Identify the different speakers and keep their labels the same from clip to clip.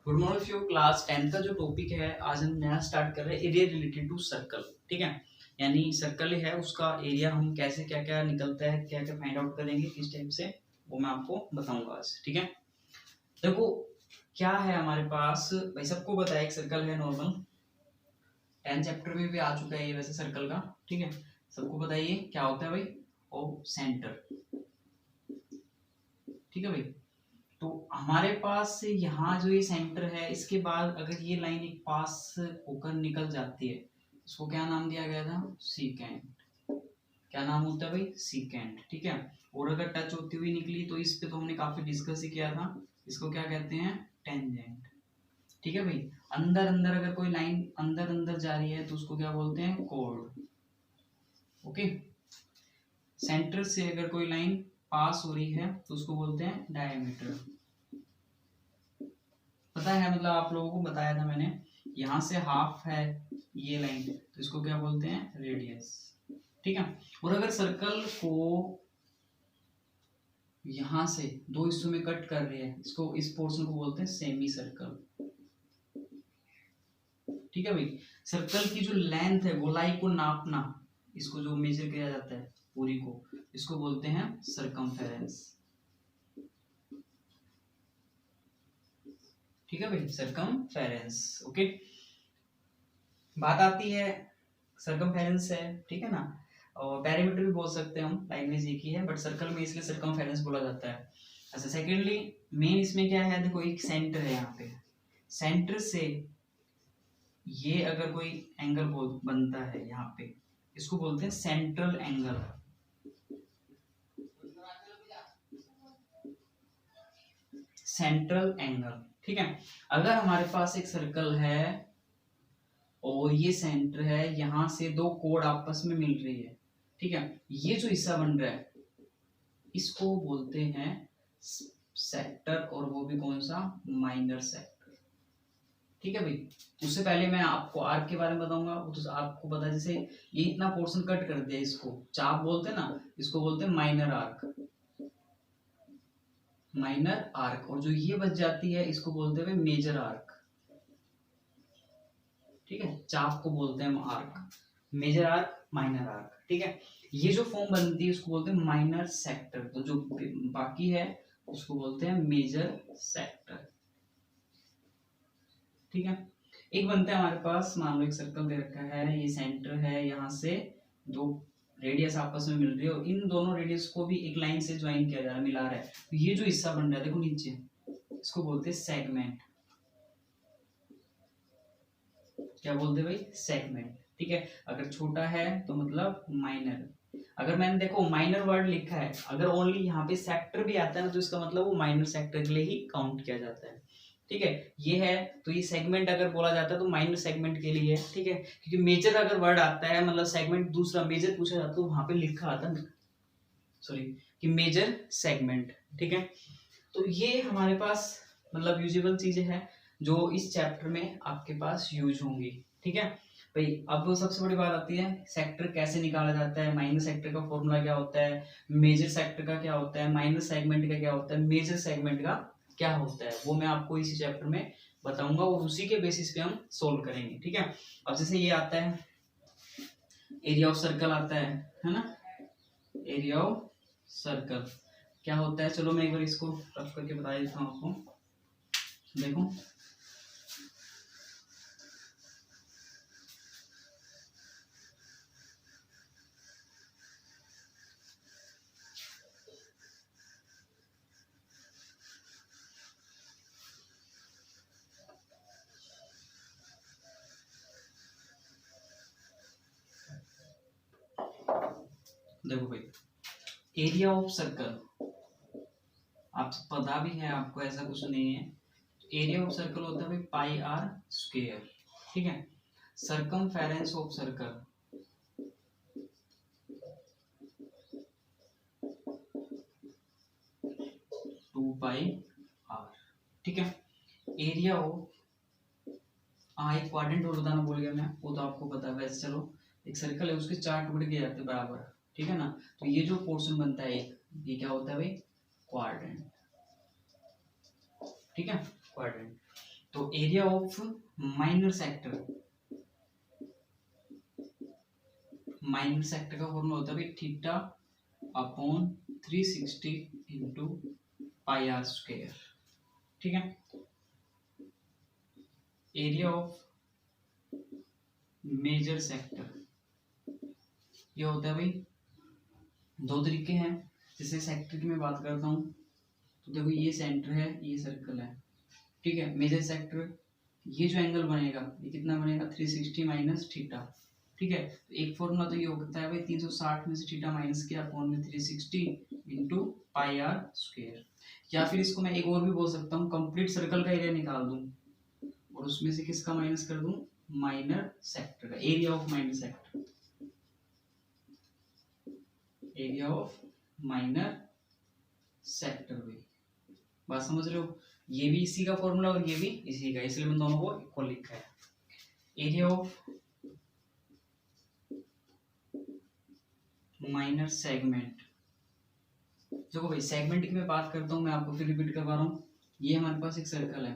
Speaker 1: Good morning few class 10 का जो topic है आज हम नया स्टार्ट कर रहे हैं एरिया रिलेटेड टू सर्कल। ठीक है, यानी सर्कल है उसका एरिया हम कैसे क्या क्या निकलता है क्या क्या फाइंड आउट करेंगे किस टाइप से, वो मैं आपको बताऊंगा आज। ठीक है, देखो क्या है हमारे पास, भाई सबको पता है एक सर्कल है नॉर्मल, 10 चैप्टर में भी आ चुका है ये वैसे सर्कल का। ठीक है, सबको पता है ये क्या होता है भाई, ओ सेंटर। ठीक है भाई, तो हमारे पास से यहाँ जो ये सेंटर है इसके बाद अगर ये लाइन एक पास होकर निकल जाती है, इसको क्या नाम दिया गया था, सीकेंट। क्या नाम होता है भाई, सीकेंट। ठीक है, और अगर टच होती हुई निकली तो इस पे तो हमने काफी डिस्कस ही किया था, इसको क्या कहते हैं, टेंजेंट। ठीक है भाई, अंदर अंदर अगर कोई लाइन अंदर अंदर जा रही है तो उसको क्या बोलते हैं, कोड। ओके, सेंटर से अगर कोई लाइन पास हो रही है तो उसको बोलते हैं डायमीटर। पता है, मतलब आप लोगों को बताया था मैंने, यहाँ से हाफ है ये लाइन तो इसको क्या बोलते हैं, रेडियस। ठीक है, और अगर सर्कल को यहाँ से दो हिस्सों में कट कर रहे हैं, इसको इस पोर्शन को बोलते हैं सेमी सर्कल। ठीक है भाई, सर्कल की जो लेंथ है गोलाई को नापना, इसको जो मेजर किया जाता है पूरी को, इसको बोलते हैं सरकमफेरेंस। ठीक है भाई, सरकमफेरेंस। ओके, बात आती है सरकमफेरेंस है, ठीक है ना, और पेरीमीटर भी बोल सकते हैं हम, लैंग्वेज एक ही है बट सर्कल में इसलिए सरकमफेरेंस बोला जाता है। अच्छा, सेकेंडली मेन इसमें क्या है, देखो एक सेंटर है यहाँ पे, सेंटर से ये अगर कोई एंगल बनता है यहाँ पे, इसको बोलते हैं सेंट्रल एंगल। Central angle. ठीक है, अगर हमारे पास एक सर्कल है और ये सेंटर है, यहां से दो कोड आपस में मिल रही है, ठीक है, ये जो हिस्सा बन रहा है इसको बोलते हैं सेक्टर, और वो भी कौन सा, माइनर सेक्टर। ठीक है भाई, उससे पहले मैं आपको आर्क के बारे में बताऊंगा, वो तो आपको पता है, जैसे ये इतना पोर्शन कट कर दिया, इसको चाप बोलते हैं ना, इसको बोलते हैं माइनर आर्क। माइनर आर्क, और जो ये बच जाती है इसको बोलते हैं मेजर आर्क। ठीक है, चाप को बोलते हैं arc, major arc, minor arc. ठीक है, ये जो फॉर्म बनती है उसको बोलते हैं माइनर सेक्टर, तो जो बाकी है उसको बोलते हैं मेजर सेक्टर। ठीक है, एक बनता है हमारे पास, मान लो एक सर्कल दे रखा है, ये सेंटर है, यहाँ से दो रेडियस आपस में मिल रही है और इन दोनों रेडियस को भी एक लाइन से ज्वाइन किया जा रहा है, मिला रहा है, तो ये जो हिस्सा बन रहा है देखो नीचे, इसको बोलते हैं सेगमेंट। क्या बोलते हैं भाई, सेगमेंट। ठीक है, अगर छोटा है तो मतलब माइनर। अगर मैंने देखो माइनर वर्ड लिखा है, अगर ओनली यहाँ पे सेक्टर भी आता है ना तो इसका मतलब वो माइनर सेक्टर के लिए ही काउंट किया जाता है। ठीक है, ये है, तो ये सेगमेंट अगर बोला जाता है तो माइनर सेगमेंट के लिए है। ठीक है, क्योंकि मेजर अगर वर्ड आता है, मतलब सेगमेंट दूसरा मेजर पूछा जाता है तो वहां पे लिखा आता है, सॉरी, कि मेजर सेगमेंट। ठीक है, तो ये हमारे पास मतलब यूजेबल चीजें हैं जो इस चैप्टर में आपके पास यूज होंगी। ठीक है भाई, अब सबसे बड़ी बात आती है सेक्टर कैसे निकाला जाता है, माइनर सेक्टर का फॉर्मूला क्या होता है, मेजर सेक्टर का क्या होता है, माइनर सेगमेंट का क्या होता है, मेजर सेगमेंट का क्या होता है, वो मैं आपको इसी चैप्टर में बताऊंगा और उसी के बेसिस पे हम सोल्व करेंगे। ठीक है, अब जैसे ये आता है एरिया ऑफ सर्कल आता है ना, एरिया ऑफ सर्कल क्या होता है, चलो मैं एक बार इसको रफ करके बता देता हूँ आपको। देखो देखो भाई, एरिया ऑफ सर्कल आप पता भी है आपको, ऐसा कुछ नहीं है, एरिया ऑफ सर्कल होता है भाई पाई आर स्क्वायर। ठीक है, circumference of circle 2 pi R. ठीक है, एरिया ऑफ, एक क्वाड्रेंट और बताना भूल गया मैं, वो तो आपको पता है वैसे। चलो, एक सर्कल है उसके 4 टुकड़े किए जाते हैं बराबर, ठीक है ना, तो ये जो पोर्शन बनता है एक, ये क्या होता है भाई, क्वाड्रेंट। ठीक है, क्वाड्रेंट। तो area of minor sector, minor sector का फॉर्मूला होता है भाई theta upon 360 into pi R square. ठीक है, एरिया ऑफ मेजर सेक्टर ये होता है भाई, दो तरीके हैं। जैसे सेक्टर की मैं बात करता हूँ तो देखो ये सेंटर है, ये सर्कल है, ठीक है। मेजर सेक्टर ये जो एंगल बनेगा ये कितना बनेगा 360 माइनस थीटा, ठीक है। तो एक फॉर्मूला तो ये होता है भाई 360 में से थीटा माइनस किया अपॉन में 360 इंटू पाई आर स्क्वायर। या फिर इसको मैं एक और भी बोल सकता हूँ, कंप्लीट सर्कल का एरिया निकाल दूं और उसमें से किसका माइनस कर दूं, माइनर सेक्टर का, area of minor sector, area of minor sector भी। बात समझ रहे हो, ये भी इसी का फॉर्मूला और ये भी इसी का, इसलिए मैंने दोनों को इक्वल लिखा है। एरिया ऑफ माइनर सेगमेंट, देखो भाई सेगमेंट की मैं बात करता हूँ, मैं आपको फिर रिपीट करवा रहा हूँ। ये हमारे पास एक सर्कल है,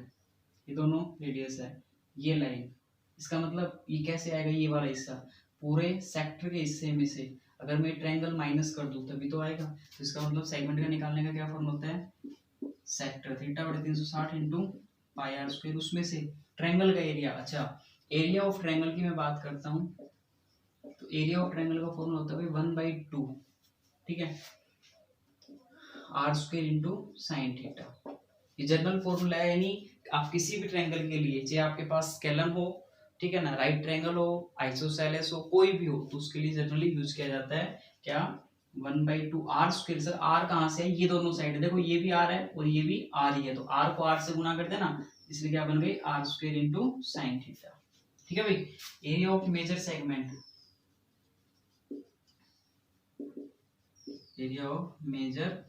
Speaker 1: ये दोनों रेडियस है, ये लाइन, इसका मतलब ये कैसे आएगा, ये वाला हिस्सा पूरे सेक्टर के हिस्से में से अगर मैं ट्रायंगल माइनस कर दूं तभी तो आएगा। तो इसका मतलब सेगमेंट का निकालने का क्या फॉर्मूला होता है, सेक्टर थीटा बटे 360 इंटू पाई आर स्क्वायर, उसमें से ट्रायंगल का एरिया। अच्छा, एरिया ऑफ ट्रायंगल की मैं बात करता हूँ तो एरिया ऑफ ट्रायंगल का फॉर्मूला होता है 1/2, ठीक है, R square into sine theta. ये जनरल फॉर्मूला है, यानी आप किसी भी ट्रायंगल के लिए, चाहे आपके पास स्केलम हो, ठीक है ना, राइट ट्रायंगल हो, आइसोसेलेस हो, कोई भी हो, तो उसके लिए जनरली यूज किया जाता है क्या, 1/2 आर स्क्वायर। सर आर कहाँ से है, ये दोनों साइड है, देखो ये भी आर है और ये भी आर ही है, तो आर को आर से गुना करते हैं ना, इसलिए क्या बन गई R square into sine theta. ठीक है भाई, area of major segment, area of major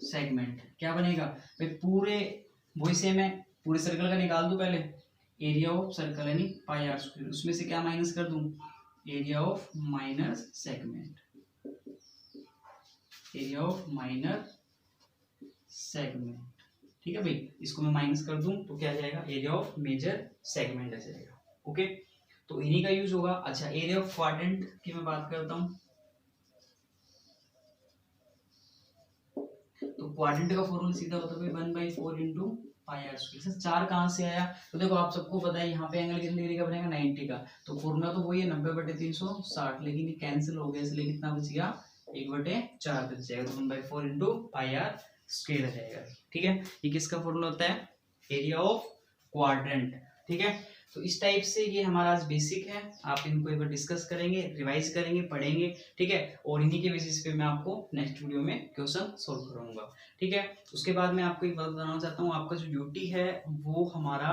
Speaker 1: segment क्या बनेगा भाई, पूरे वही सेम है, पूरे सर्कल का निकाल दूं पहले, एरिया ऑफ सर्कल यानी पाई आर स्क्वायर, उसमें से क्या माइनस कर दूं, area of minor segment, area of minor segment. ठीक है भाई, इसको मैं माइनस कर दूं तो क्या आ जाएगा, एरिया ऑफ मेजर सेगमेंट आ जाएगा। ओके, तो इन्हीं का यूज होगा। अच्छा, एरिया ऑफ क्वाड्रेंट की मैं बात करता हूं, तो क्वाड्रेंट का फॉर्मूला सीधा होता है 1/4 into pi R square. Sir 4 कहाँ से आया, तो देखो आप सबको पता है यहाँ पे एंगल कितने डिग्री का बनेगा 90 का, तो फॉर्मूला तो वही है 90/360, लेकिन ये कैंसिल हो गया, इसलिए कितना बच गया 1/4 बच जाएगा, तो 1/4 इंटू पाई आर स्क्वायर आ जाएगा। ठीक है, ये किसका फॉर्मूला होता है, एरिया ऑफ क्वाड्रेंट। ठीक है, तो इस टाइप से ये हमारा आज बेसिक है, आप इनको एक बार डिस्कस करेंगे, रिवाइज करेंगे, पढ़ेंगे। ठीक है, और इन्हीं के बेसिस पे मैं आपको नेक्स्ट वीडियो में क्वेश्चन सोल्व कराऊंगा। ठीक है, उसके बाद मैं आपको एक बात बताना चाहता हूँ, आपका जो ड्यूटी है वो हमारा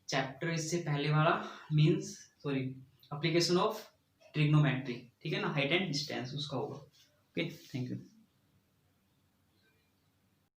Speaker 1: चैप्टर इससे पहले वाला means sorry application of trigonometry, ठीक है ना, हाइट एंड डिस्टेंस, उसका होगा। Okay, thank you.